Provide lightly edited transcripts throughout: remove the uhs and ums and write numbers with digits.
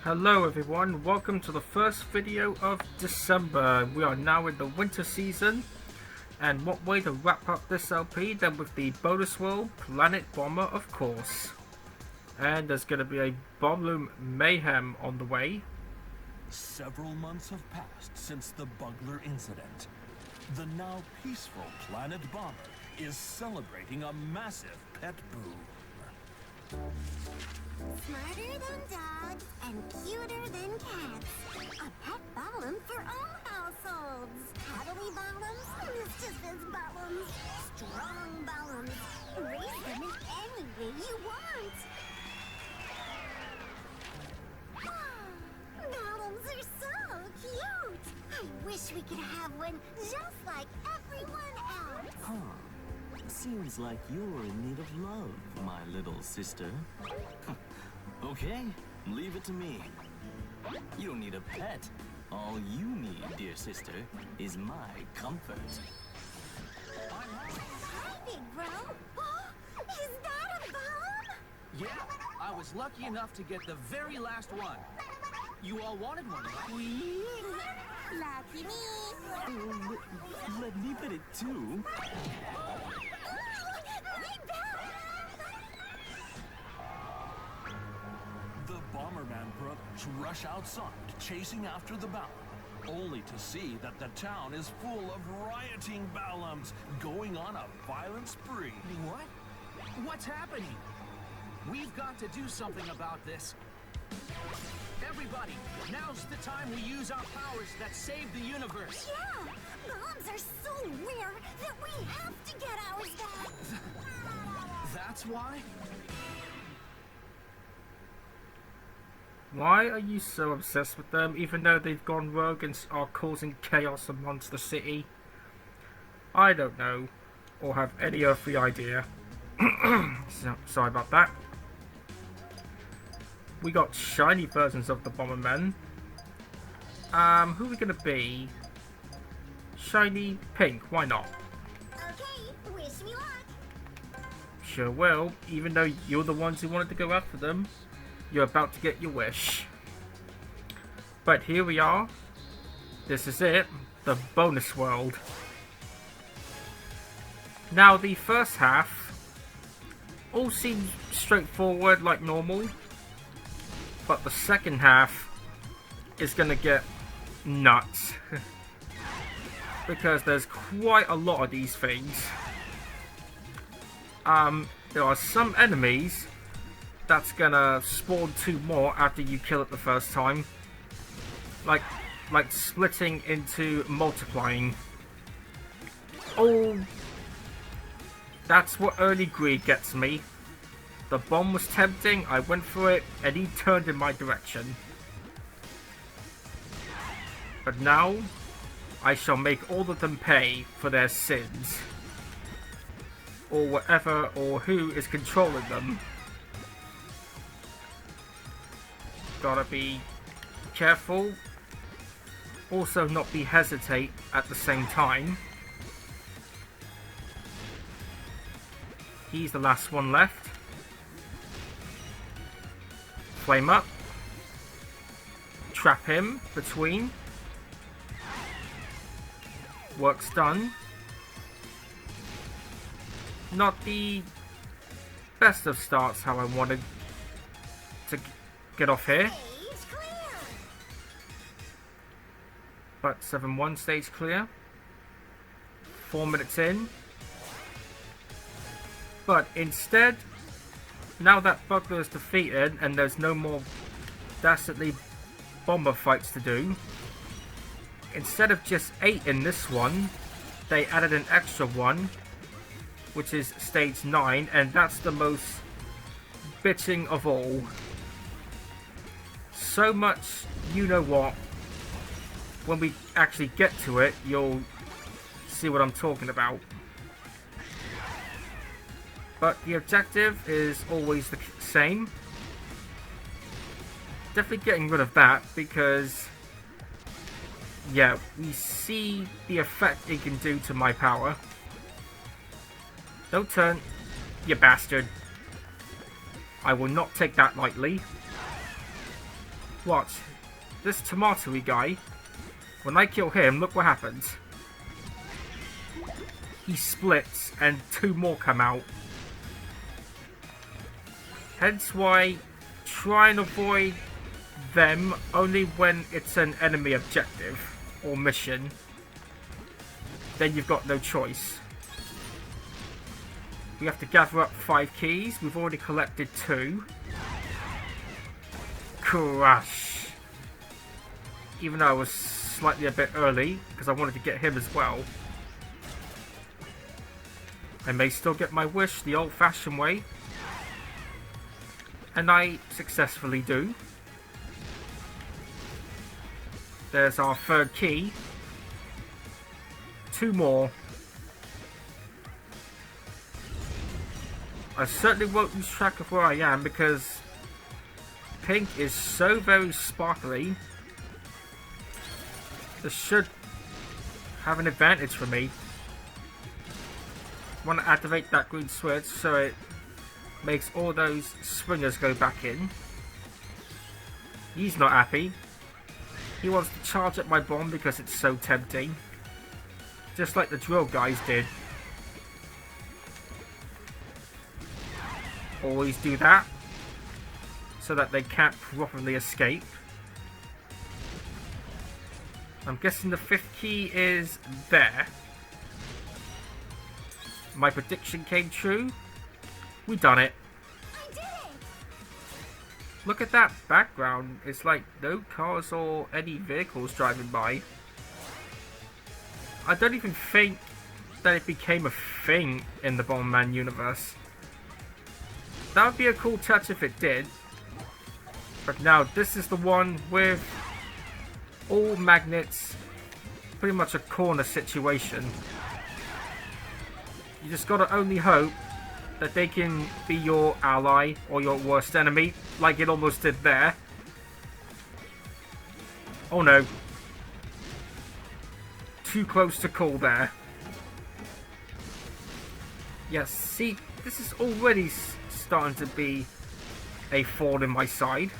Hello everyone, welcome to the first video of December. We are now in the winter season, and what way to wrap up this LP than with the bonus world Planet Bomber, of course. And there's going to be a Ballom mayhem on the way. Several months have passed since the Bugler incident. The now peaceful Planet Bomber is celebrating a massive pet boom. Smarter than dogs and cuter than cats. A pet Ballom for all households. Cuddly Balloms, mischievous Balloms, strong Balloms. Raise them in any way you want. Balloms are so cute. I wish we could have one just like everyone else. Huh. Seems like you're in need of love, my little sister. Okay, leave it to me. You don't need a pet. All you need, dear sister, is my comfort. Hi, Big Bro. Is that a Ballom? Yeah, I was lucky enough to get the very last one. You all wanted one, right? Lucky me. Let me pet it too. The Bomberman brothers rush outside, chasing after the Ballom, only to see that the town is full of rioting Balloms going on a violent spree. What? What's happening? We've got to do something about this. Everybody, now's the time we use our powers that save the universe. Yeah, Balloms are so rare that we have to get ours back. That's why? Why are you so obsessed with them, even though they've gone rogue and are causing chaos amongst the city? I don't know, or have any earthly idea. Sorry about that. We got shiny versions of the Bomberman. Who are we gonna be? Shiny pink, why not? Okay, wish me luck. Sure will, even though you're the ones who wanted to go after them. You're about to get your wish. But here we are. This is it, the bonus world. Now the first half all seems straightforward like normal, but the second half is gonna get nuts. Because there's quite a lot of these things. There are some enemies that's gonna spawn 2 more after you kill it the first time. Like splitting into multiplying. Oh, that's what early greed gets me. The bomb was tempting, I went for it, and he turned in my direction. But now, I shall make all of them pay for their sins. Or whatever or who is controlling them. Gotta be careful. Also not be hesitate at the same time. He's the last one left. Flame up. Trap him between. Work's done. Not the best of starts how I wanted to get off here. Stage clear. But 7-1 stage clear. 4 minutes in. But instead, now that Bugler is defeated and there's no more dastardly bomber fights to do, instead of just 8 in this one, they added an extra one, which is stage 9, and that's the most bitching of all. So much, you know what, when we actually get to it, you'll see what I'm talking about. But the objective is always the same. Definitely getting rid of that because, yeah, we see the effect it can do to my power. Don't turn, you bastard. I will not take that lightly. Watch. This tomatoey guy, when I kill him, look what happens. He splits and 2 more come out. Hence why try and avoid them only when it's an enemy objective or mission. Then you've got no choice. We have to gather up 5 keys. We've already collected 2. Crush. Even though I was slightly a bit early because I wanted to get him as well. I may still get my wish the old-fashioned way. And I successfully do. There's our 3rd key. 2 more. I certainly won't lose track of where I am because pink is so very sparkly. This should have an advantage for me. I want to activate that green switch so it makes all those swingers go back in. He's not happy. He wants to charge at my bomb because it's so tempting. Just like the drill guys did. Always do that. So that they can't properly escape. I'm guessing the 5th key is there. My prediction came true. We done it. I did it! Look at that background. It's like no cars or any vehicles driving by. I don't even think that it became a thing in the Bomberman universe. That would be a cool touch if it did. But now this is the one with all magnets. Pretty much a corner situation. You just gotta only hope that they can be your ally or your worst enemy, like it almost did there. Oh no. Too close to call there. Yes, see, this is already starting to be a thorn in my side.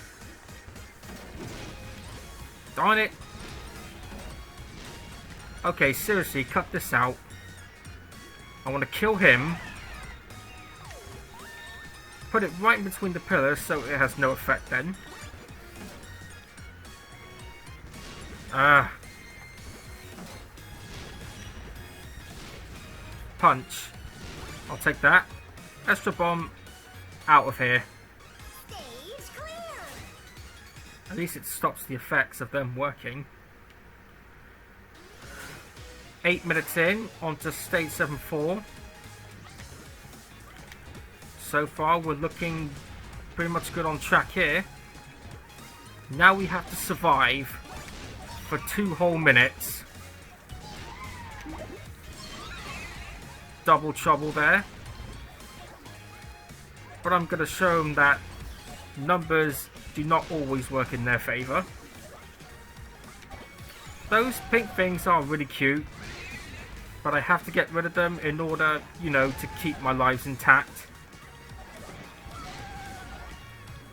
Darn it. Okay, seriously, cut this out. I want to kill him. Put it right in between the pillars so it has no effect then. Punch. I'll take that. Extra bomb out of here. Stage clear! At least it stops the effects of them working. 8 minutes in, onto stage 7-4. So far we're looking pretty much good on track here. Now we have to survive for 2 whole minutes. Double trouble there. But I'm going to show them that numbers do not always work in their favour. Those pink things are really cute. But I have to get rid of them in order, you know, to keep my lives intact.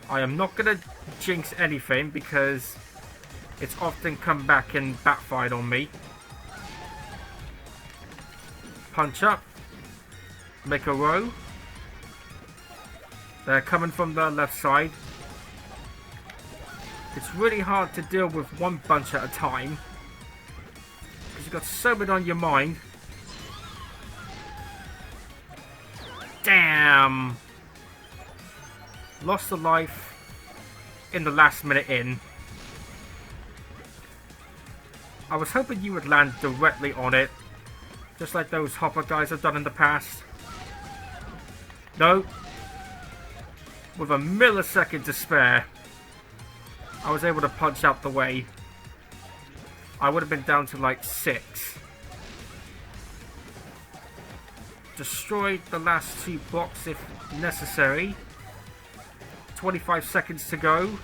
I am not going to jinx anything because it's often come back and backfired on me. Punch up. Make a row. They're coming from the left side. It's really hard to deal with one bunch at a time. Because you've got so many on your mind. Damn! Lost a life in the last minute in. I was hoping you would land directly on it. Just like those hopper guys have done in the past. No. With a millisecond to spare, I was able to punch out the way. I would have been down to like 6. Destroyed the last 2 blocks if necessary. 25 seconds to go.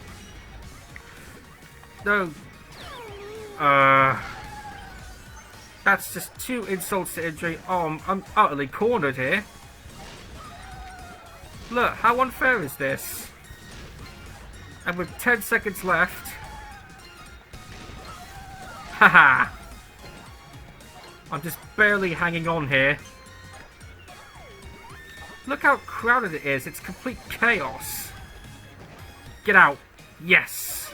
No. That's just 2 insults to injury. Oh, I'm utterly cornered here. Look, how unfair is this? And with 10 seconds left... Haha! I'm just barely hanging on here. Look how crowded it is. It's complete chaos. Get out. Yes!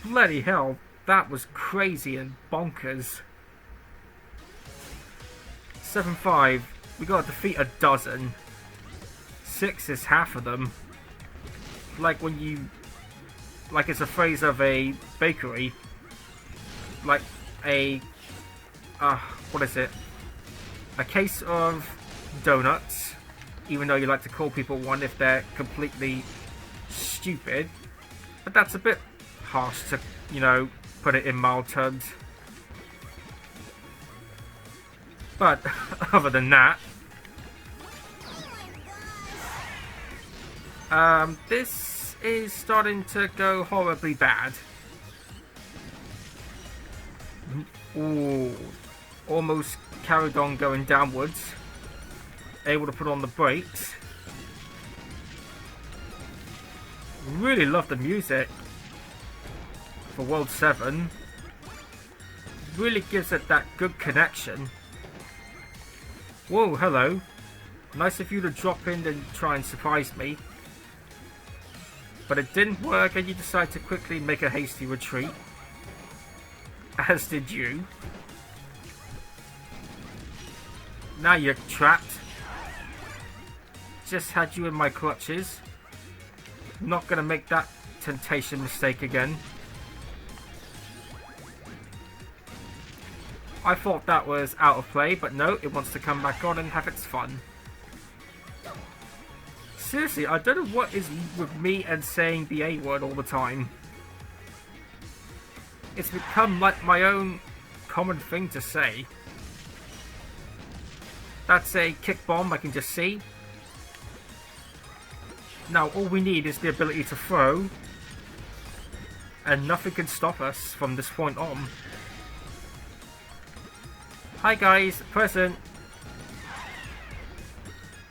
Bloody hell. That was crazy and bonkers. 7-5. We gotta defeat a dozen. 6 is half of them. Like when you... Like it's a phrase of a bakery. Like a... what is it? A case of donuts. Even though you like to call people one if they're completely stupid. But that's a bit harsh to, you know, put it in mild terms. But other than that, this is starting to go horribly bad. Ooh, almost carried on going downwards. Able to put on the brakes. Really love the music for World 7. Really gives it that good connection. Whoa, hello. Nice of you to drop in and try and surprise me. But it didn't work and you decided to quickly make a hasty retreat. As did you. Now you're trapped. Just had you in my clutches. Not gonna make that temptation mistake again. I thought that was out of play, but no, it wants to come back on and have its fun. Seriously, I don't know what is with me and saying the A word all the time. It's become like my own common thing to say. That's a kick bomb, I can just see. Now all we need is the ability to throw. And nothing can stop us from this point on. Hi guys, present.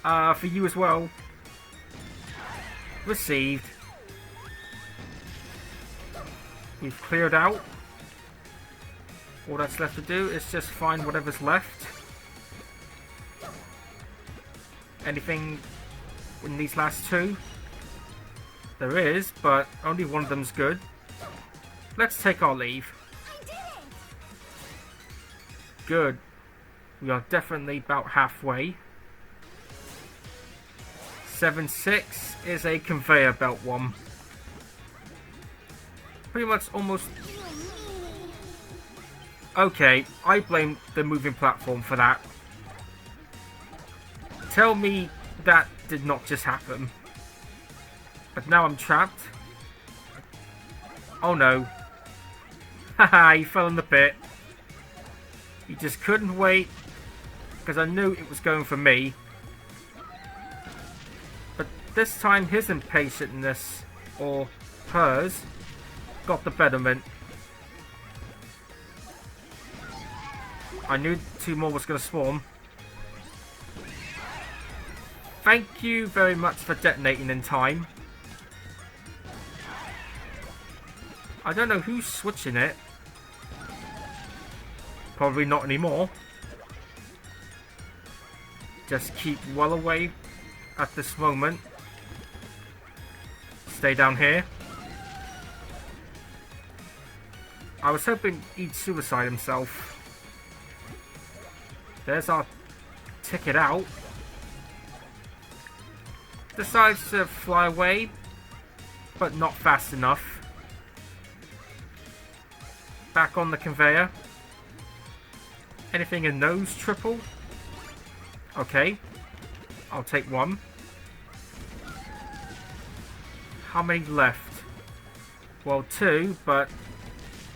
For you as well. Received. We've cleared out. All that's left to do is just find whatever's left. Anything in these last two? There is, but only one of them's good. Let's take our leave. Good. We are definitely about halfway. 7-6 is a conveyor belt one. Pretty much almost... Okay, I blame the moving platform for that. Tell me that did not just happen. But now I'm trapped. Oh no. Haha, you fell in the pit. You just couldn't wait. Because I knew it was going for me. But this time his impatientness, or hers, got the betterment. I knew 2 more was going to spawn. Thank you very much for detonating in time. I don't know who's switching it. Probably not anymore. Just keep well away at this moment. Stay down here. I was hoping he'd suicide himself. There's our ticket out. Decides to fly away, but not fast enough. Back on the conveyor. Anything in those triple? Okay. I'll take one. How many left? Well, 2, but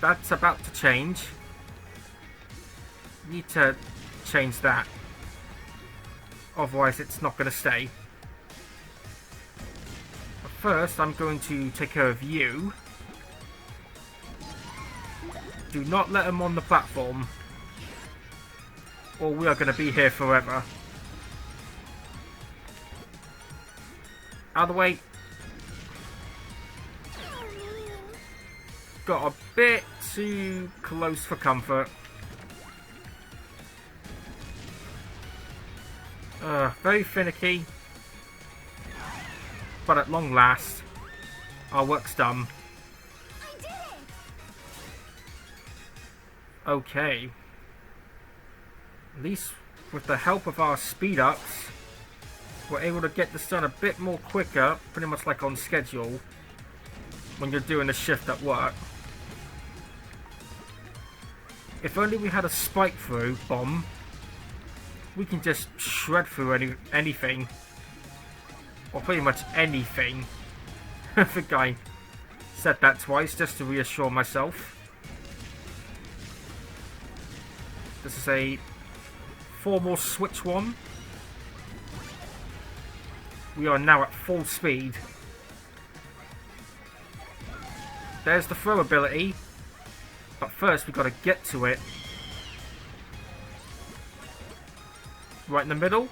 that's about to change. Need to change that. Otherwise it's not going to stay. But first I'm going to take care of you. Do not let him on the platform, or we are going to be here forever. Out of the way. got a bit too close for comfort. Very finicky. But at long last, our work's done. I did it! Okay. At least with the help of our speed ups, we're able to get this done a bit more quicker, pretty much like on schedule, when you're doing a shift at work. If only we had a spike through bomb, we can just shred through anything. Or pretty much anything. I think I said that twice just to reassure myself. This is a formal switch one. We are now at full speed. There's the throw ability. But first we've got to get to it. Right in the middle.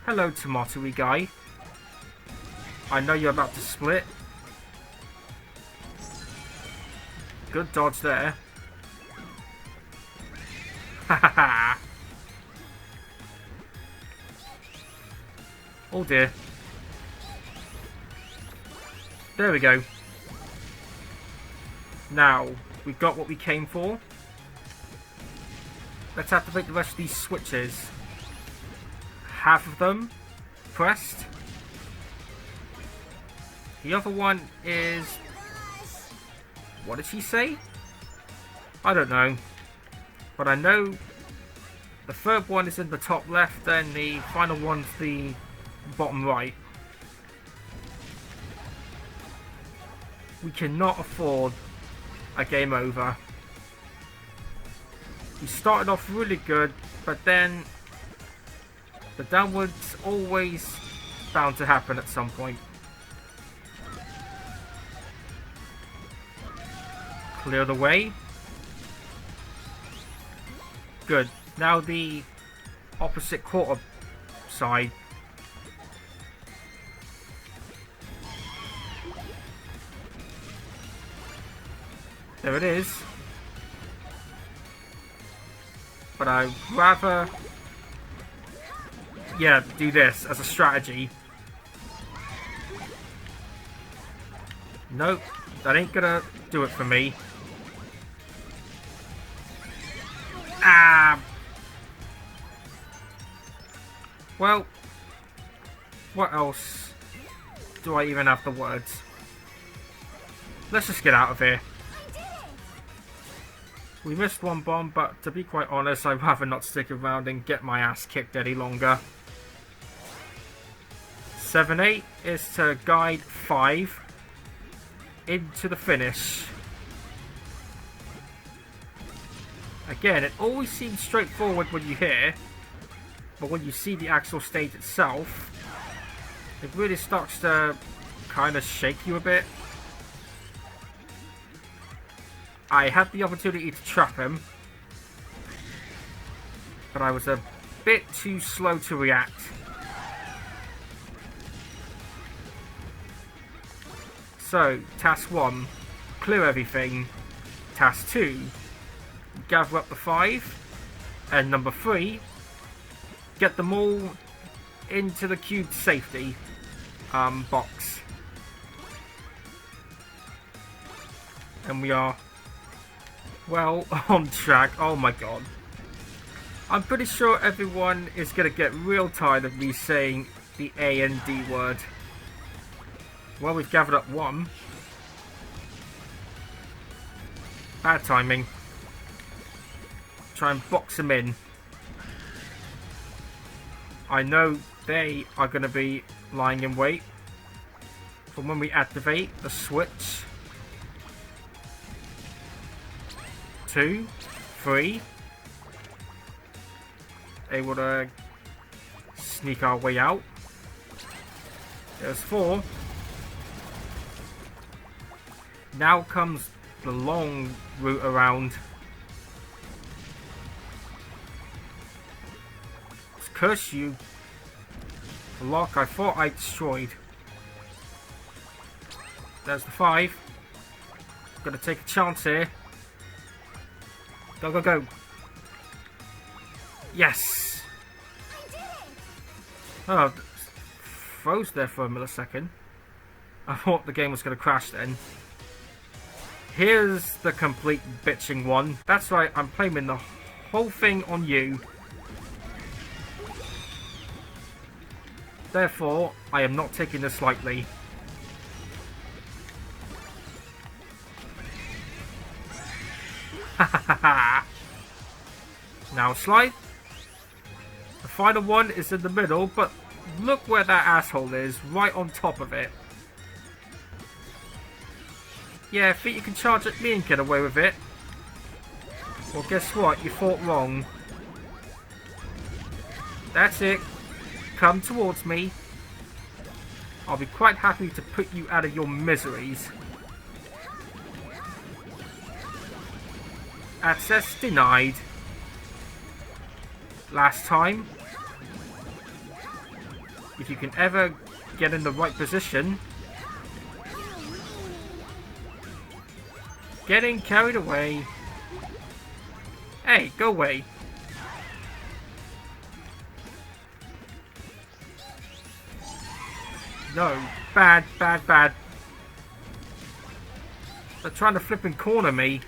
Hello, tomatoey guy. I know you're about to split. Good dodge there. Hahaha. Oh dear. There we go. Now, we've got what we came for. Let's activate the rest of these switches. Half of them pressed. The other one is... what did she say? I don't know. But I know the third one is in the top left and the final one's the bottom right. We cannot afford a game over. We started off really good, but then the downwards always bound to happen at some point. Clear the way. Good. Now the opposite quarter side. There it is. But I'd rather, yeah, do this as a strategy. Nope, that ain't gonna do it for me. Ah! Well, what else do I even have the words? Let's just get out of here. We missed one bomb, but to be quite honest, I'd rather not stick around and get my ass kicked any longer. 7-8 is to guide 5 into the finish. Again, it always seems straightforward when you hear, but when you see the actual stage itself, it really starts to kind of shake you a bit. I had the opportunity to trap him, but I was a bit too slow to react. So, task 1, clear everything. Task 2, gather up the 5. And number 3, get them all into the cubed safety box. And we are well on track. Oh my god. I'm pretty sure everyone is going to get real tired of me saying the A and D word. Well, we've gathered up 1. Bad timing. Try and box them in. I know they are going to be lying in wait for when we activate the switch. 2, 3. Able to sneak our way out. There's 4. Now comes the long route around. Curse you. The lock I thought I destroyed. There's the 5. Gonna take a chance here. Go, go, go. Yes! I did it! Oh, froze there for a millisecond. I thought the game was gonna crash then. Here's the complete bitching one. That's right, I'm blaming the whole thing on you. Therefore, I am not taking this lightly. Now slide. The final one is in the middle, but look where that asshole is, right on top of it. Yeah, think you can charge at me and get away with it? Well, guess what? You thought wrong. That's it. Come towards me. I'll be quite happy to put you out of your miseries. Access denied. Last time. If you can ever get in the right position. Getting carried away. Hey, go away. No. Bad, bad, bad. They're trying to flip and corner me.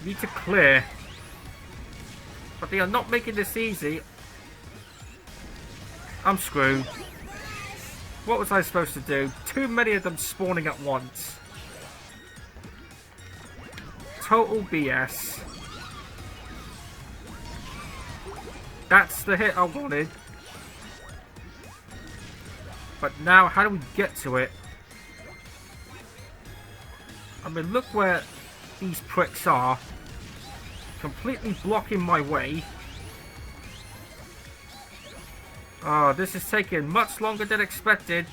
Need to clear. But they are not making this easy. I'm screwed. What was I supposed to do? Too many of them spawning at once. Total BS. That's the hit I wanted. But now, how do we get to it? I mean, look where these pricks are. Completely blocking my way. Oh, this is taking much longer than expected.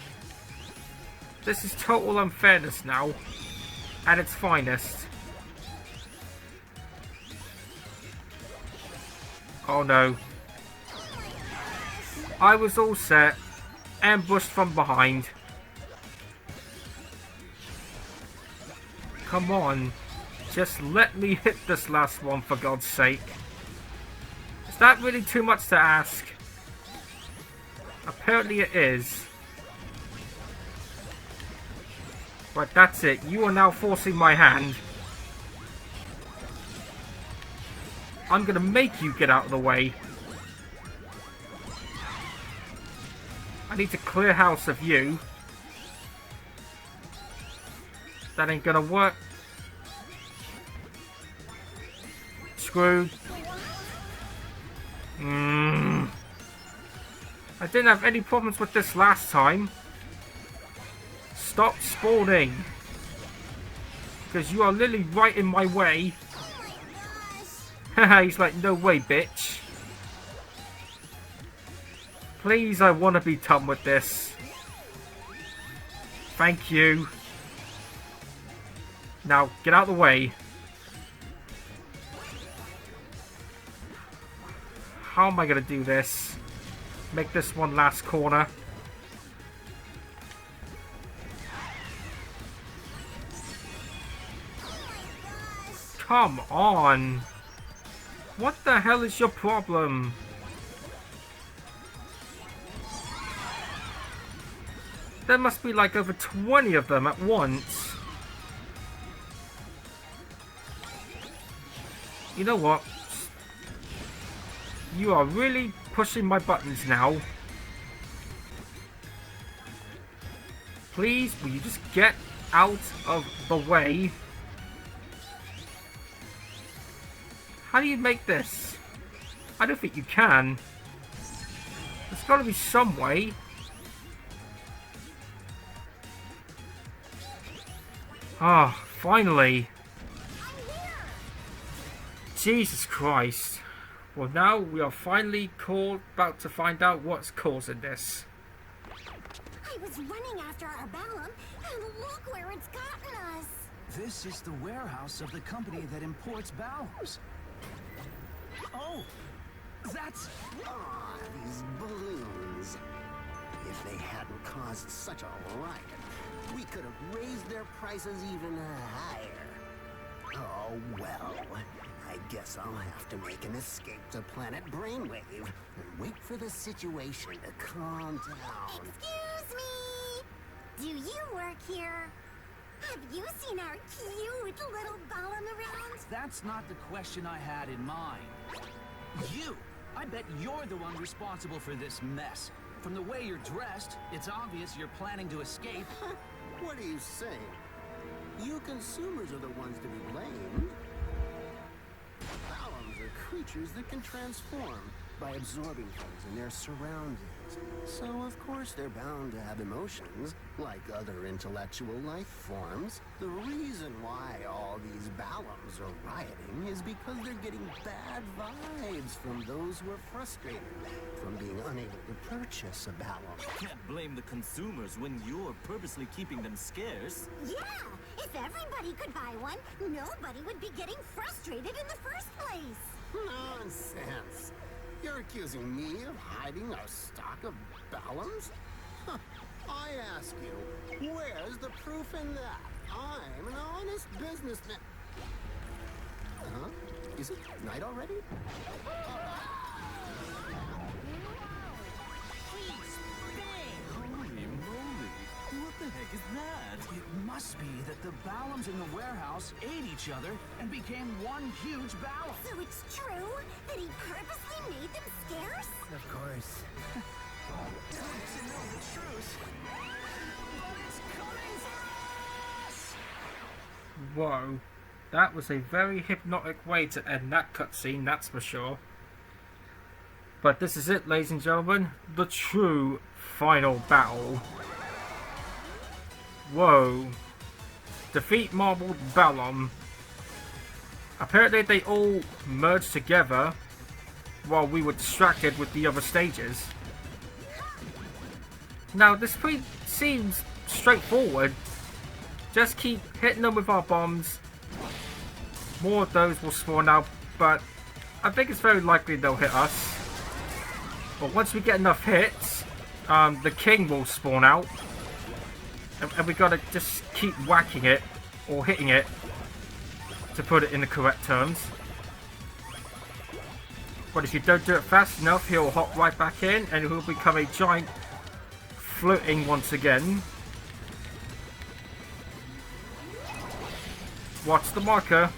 This is total unfairness now. At its finest. Oh no. I was all set. Ambushed from behind. Come on. Just let me hit this last one for God's sake. Is that really too much to ask? Apparently it is. Right, that's it. You are now forcing my hand. I'm gonna make you get out of the way. I need to clear house of you. That ain't gonna work. Screwed. I didn't have any problems with this last time. Stop spawning. Because you are literally right in my way. Haha, he's like, no way, bitch. Please, I want to be done with this. Thank you. Now, get out of the way. How am I going to do this? Make this one last corner. Come on. What the hell is your problem? There must be like over 20 of them at once. You know what? You are really pushing my buttons now. Please, will you just get out of the way? How do you make this? I don't think you can. There's got to be some way. Ah, oh, finally. Jesus Christ. Well, now we are finally about to find out what's causing this. I was running after our Ballom, and look where it's gotten us. This is the warehouse of the company that imports Balloms. Oh, that's... Ah, these balloons. If they hadn't caused such a riot, we could have raised their prices even higher. Oh, well. I guess I'll have to make an escape to planet Brainwave and wait for the situation to calm down. Excuse me! Do you work here? Have you seen our cute little Ballom around? That's not the question I had in mind. You! I bet you're the one responsible for this mess. From the way you're dressed, it's obvious you're planning to escape. What are you saying? You consumers are the ones to be blamed. Balloms are creatures that can transform by absorbing things in their surroundings. So, of course, they're bound to have emotions, like other intellectual life forms. The reason why all these Balloms are rioting is because they're getting bad vibes from those who are frustrated from being unable to purchase a Ballom. Can't blame the consumers when you're purposely keeping them scarce. Yeah! If everybody could buy one, nobody would be getting frustrated in the first place. Nonsense! You're accusing me of hiding a stock of Balloms? Huh. I ask you, where's the proof in that? I'm an honest businessman. Huh? Is it night already? Holy moly! What the heck is that? It must be that the Balloms in the warehouse ate each other and became one huge Ballom. So it's true that he purposely made them scarce? Of course. To know the truth, but it's coming for us! Whoa. That was a very hypnotic way to end that cutscene, that's for sure. But this is it, ladies and gentlemen. The true final battle. Whoa. Defeat Marbled Ballom. Apparently they all merged together while we were distracted with the other stages. Now this seems straightforward. Just keep hitting them with our bombs. More of those will spawn out, but I think it's very likely they'll hit us. But once we get enough hits, the king will spawn out. And we gotta just keep whacking it, or hitting it, to put it in the correct terms. But if you don't do it fast enough, he'll hop right back in, and he'll become a giant floating once again. Watch the marker,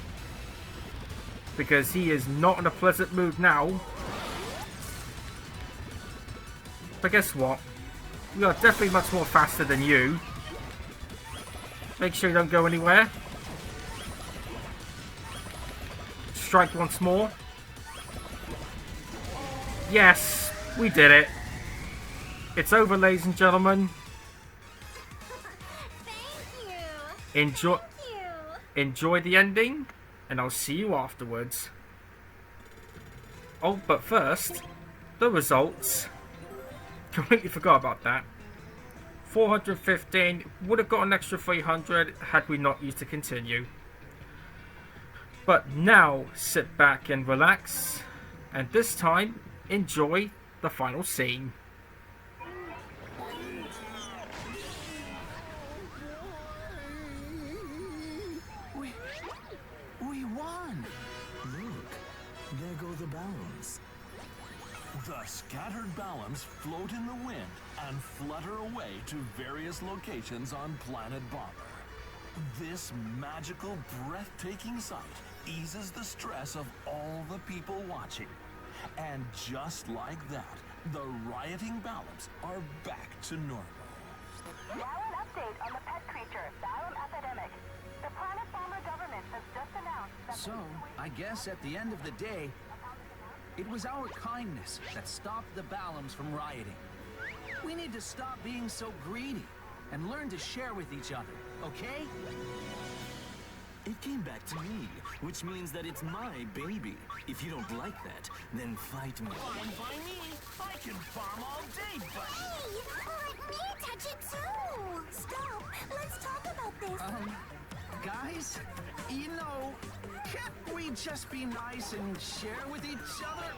because he is not in a pleasant mood now. But guess what? We are definitely much more faster than you. Make sure you don't go anywhere. Strike once more. Yes, we did it. It's over, ladies and gentlemen. Thank you. Enjoy, Thank you. enjoy the ending, and I'll see you afterwards. Oh, but first, the results. Completely forgot about that. 415, would have got an extra 300 had we not used to continue. But now, sit back and relax, and this time, enjoy the final scene. We won! Look, there go the Balloms. The scattered Balloms float in the wind and flutter away to various locations on planet Bomber. This magical, breathtaking sight eases the stress of all the people watching. And just like that, the rioting Balloms are back to normal. Now an update on the pet creature, Ballom epidemic. The Planet Bomber government has just announced that... So, I guess at the end of the day, it was our kindness that stopped the Balloms from rioting. We need to stop being so greedy and learn to share with each other, okay? It came back to me, which means that it's my baby. If you don't like that, then fight me. Fine by me. I can farm all day, buddy. Hey, let me touch it too. Stop. Let's talk about this. Guys, you know, can't we just be nice and share with each other?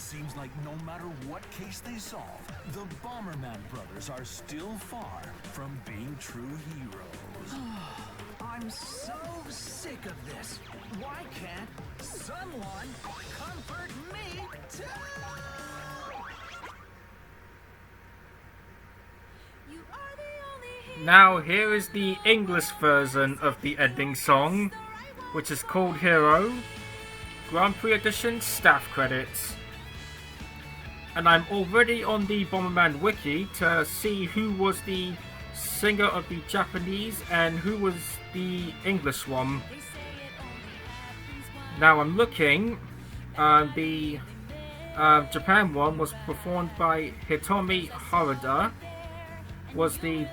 seems like no matter what case they solve, the Bomberman brothers are still far from being true heroes. I'm so sick of this. Why can't someone comfort me too? Now here is the English version of the ending song, which is called Hero. Grand Prix Edition staff credits. And I'm already on the Bomberman wiki to see who was the singer of the Japanese and who was the English one. Now I'm looking. The Japan one was performed by Hitomi Harada, was the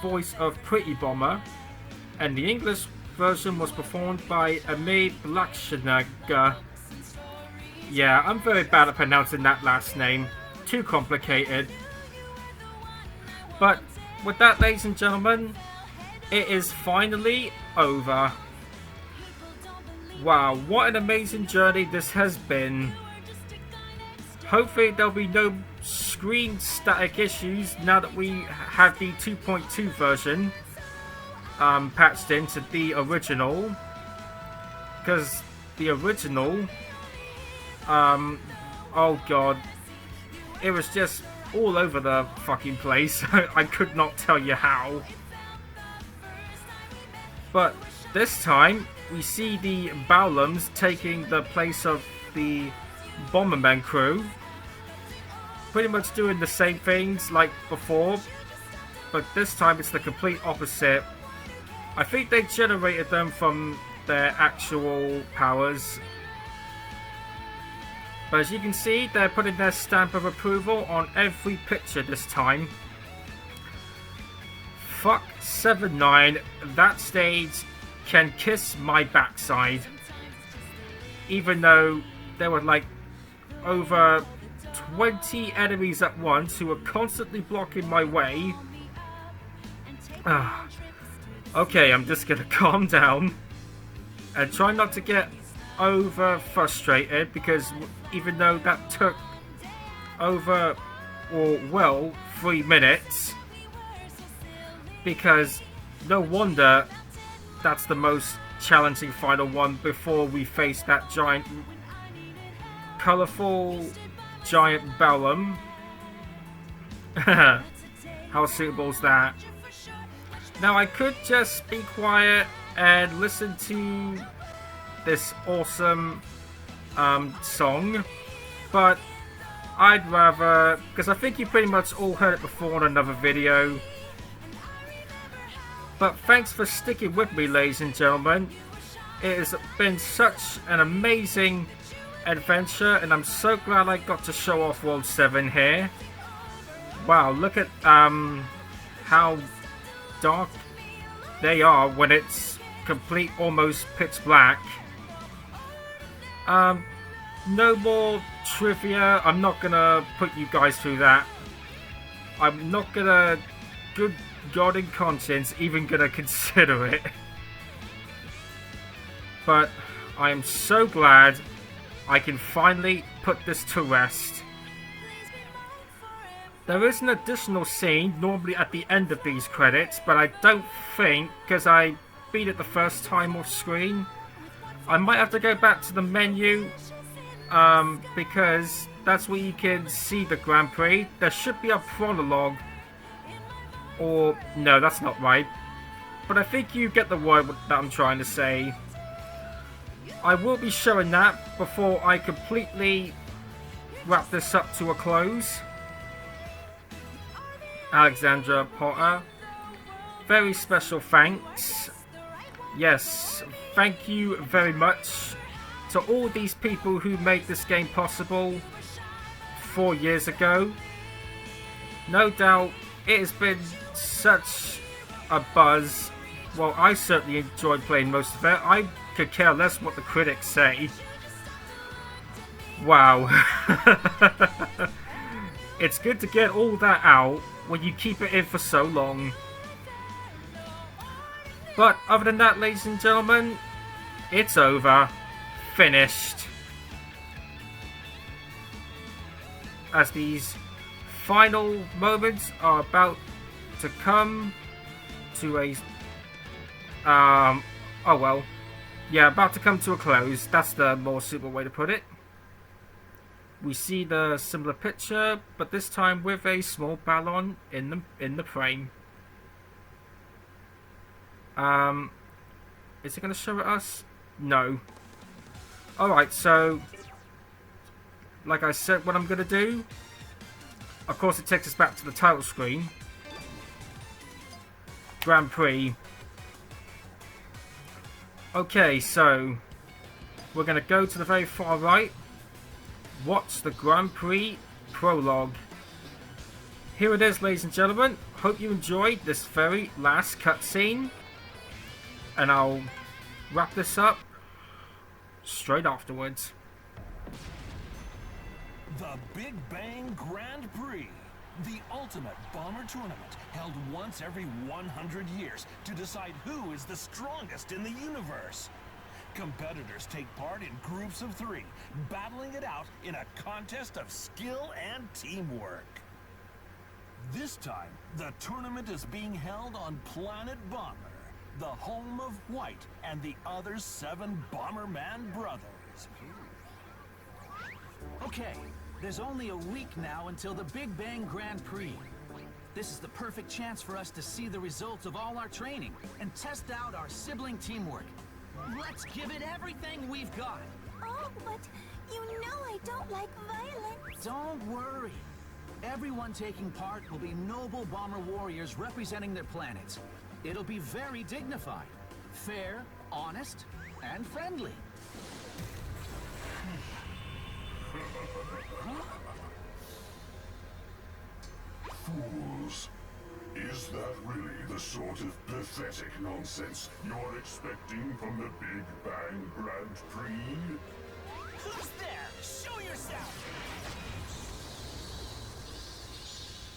voice of Pretty Bomber, and the English version was performed by Ame Blackshanaga. Yeah, I'm very bad at pronouncing that last name. Too complicated. But with that, ladies and gentlemen, it is finally over. Wow, what an amazing journey this has been. Hopefully there'll be no screen static issues now that we have the 2.2 version patched into the original, because the original, oh god, it was just all over the fucking place. I could not tell you how. But this time we see the Balloms taking the place of the Bomberman crew, pretty much doing the same things like before, but this time it's the complete opposite. I think they generated them from their actual powers. But as you can see, they're putting their stamp of approval on every picture this time. Fuck 7-9, that stage can kiss my backside. Even though there were like over 20 enemies at once who were constantly blocking my way. Okay, I'm just gonna calm down and try not to get over frustrated, because even though that took over, or well, 3 minutes, because no wonder that's the most challenging final one before we face that giant, colourful giant Ballom. How suitable is that? Now I could just be quiet and listen to this awesome song, but I'd rather, because I think you pretty much all heard it before in another video. But thanks for sticking with me, ladies and gentlemen. It has been such an amazing adventure, and I'm so glad I got to show off World 7 here. Wow, look at how dark they are when it's complete, almost pitch black. No more trivia. I'm not gonna put you guys through that. I'm not gonna, good God in conscience, even gonna consider it. But I am so glad I can finally put this to rest. There is an additional scene normally at the end of these credits, but I don't think, because I beat it the first time off screen, I might have to go back to the menu, because that's where you can see the Grand Prix. There should be a prologue, or no, that's not right, but I think you get the word that I'm trying to say. I will be showing that before I completely wrap this up to a close. Alexandra Potter, very special thanks. Yes, thank you very much to all these people who made this game possible 4 years ago. No doubt it has been such a buzz. Well, I certainly enjoyed playing most of it. I could care less what the critics say. Wow. It's good to get all that out when you keep it in for so long. But other than that, ladies and gentlemen, it's over. Finished. as these final moments are about to come to a oh well, yeah, about to come to a close. That's the more suitable way to put it. We see the similar picture, but this time with a small Ballom in the frame. Is it going to show it us? No. Alright, so like I said, what I'm going to do, of course it takes us back to the title screen. Grand Prix. Okay, so we're going to go to the very far right. Watch the Grand Prix Prologue. Here it is, ladies and gentlemen. Hope you enjoyed this very last cutscene. And I'll wrap this up straight afterwards. The Big Bang Grand Prix, the ultimate bomber tournament held once every 100 years to decide who is the strongest in the universe. Competitors take part in groups of 3, battling it out in a contest of skill and teamwork. This time, the tournament is being held on Planet Bomber, the home of White and the other 7 Bomberman brothers. Okay, there's only a week now until the Big Bang Grand Prix. This is the perfect chance for us to see the results of all our training and test out our sibling teamwork. Let's give it everything we've got. Oh, but you know I don't like violence. Don't worry. Everyone taking part will be noble bomber warriors representing their planets. It'll be very dignified, fair, honest, and friendly. Fools. Is that really the sort of pathetic nonsense you're expecting from the Big Bang Grand Prix? Who's there? Show yourself!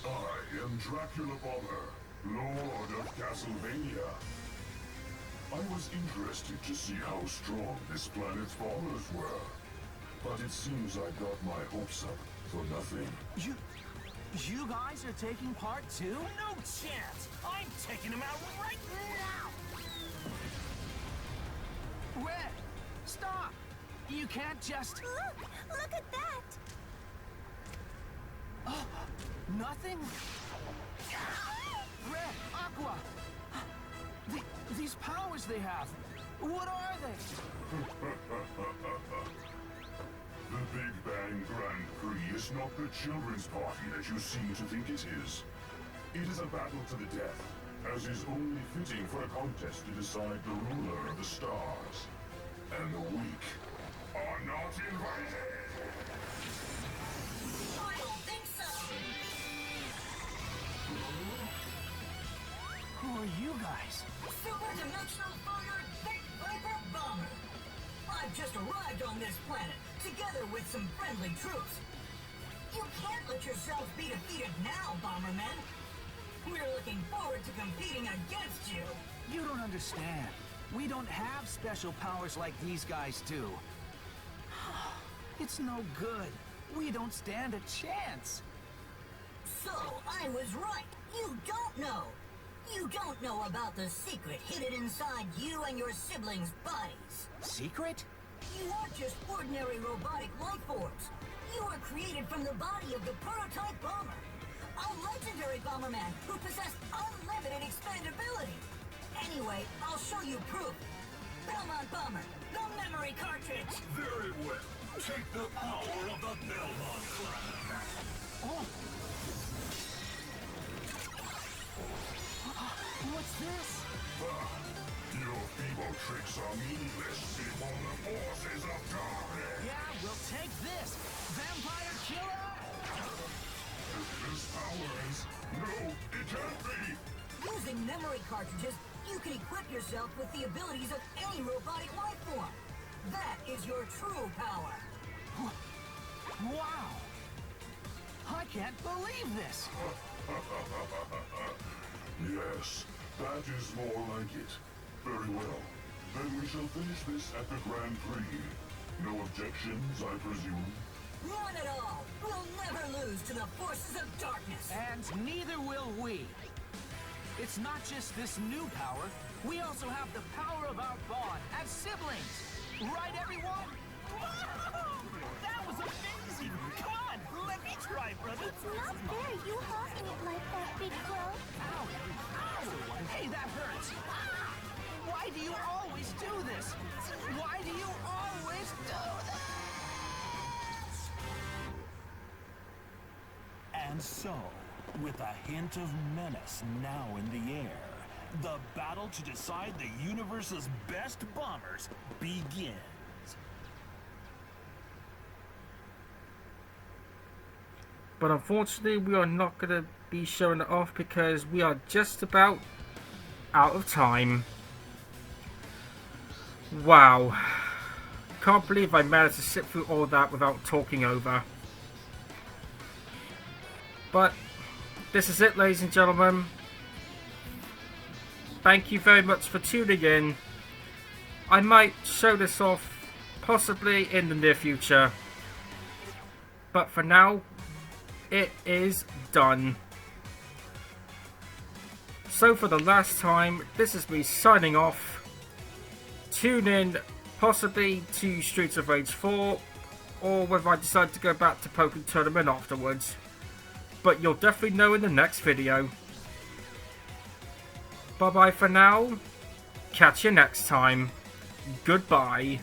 I am Dracula Bomber, Lord of Castlevania. I was interested to see how strong this planet's bombers were, but it seems I got my hopes up for nothing. You guys are taking part too? No chance! I'm taking him out right now! Red, stop! You can't just... Look at that! Nothing? Red, Aqua! These powers they have, what are they? The Big Bang Grand Prix is not the children's party that you seem to think it is. It is a battle to the death, as is only fitting for a contest to decide the ruler of the stars. And the weak are not invited! I don't think so! Who are you guys? Super Dimensional Fire Big Viper Bomber! I've just arrived on this planet, together with some friendly troops. You can't let yourself be defeated now, Bomberman. We're looking forward to competing against you. You don't understand. We don't have special powers like these guys do. It's no good. We don't stand a chance. So, I was right. You don't know. You don't know about the secret hidden inside you and your siblings' bodies. Secret? You aren't just ordinary robotic life forms. You were created from the body of the prototype bomber. A legendary Bomberman who possessed unlimited expandability. Anyway, I'll show you proof. Belmont Bomber, the memory cartridge. Very well. Take the power of the Ballom clan. Oh. What's this? Your feeble tricks are meaningless before the forces of darkness. Yeah, we'll take this. Vampire Killer! This power is... No, it can't be! Using memory cartridges, you can equip yourself with the abilities of any robotic life form. That is your true power. Wow! I can't believe this! Yes, that is more like it. Very well. Then we shall finish this at the Grand Prix. No objections, I presume? None at all. We'll never lose. lose to the forces of darkness. And neither will we. It's not just this new power. We also have the power of our bond as siblings. Right, everyone? Whoa! That was amazing! Come on, let me try, brother. It's not fair you hogging it like that, Big Bro. Ow! Ow! Hey, that hurts! Why do you always do this? Why do you always do this? And so, with a hint of menace now in the air, the battle to decide the universe's best bombers begins. But unfortunately, we are not going to be showing it off because we are just about out of time. Wow. Can't believe I managed to sit through all that without talking over. But this is it, ladies and gentlemen. Thank you very much for tuning in. I might show this off possibly in the near future. But for now, it is done. So for the last time, this is me signing off. Tune in possibly to Streets of Rage 4, or whether I decide to go back to Pokémon Tournament afterwards. But you'll definitely know in the next video. Bye bye for now. Catch you next time. Goodbye.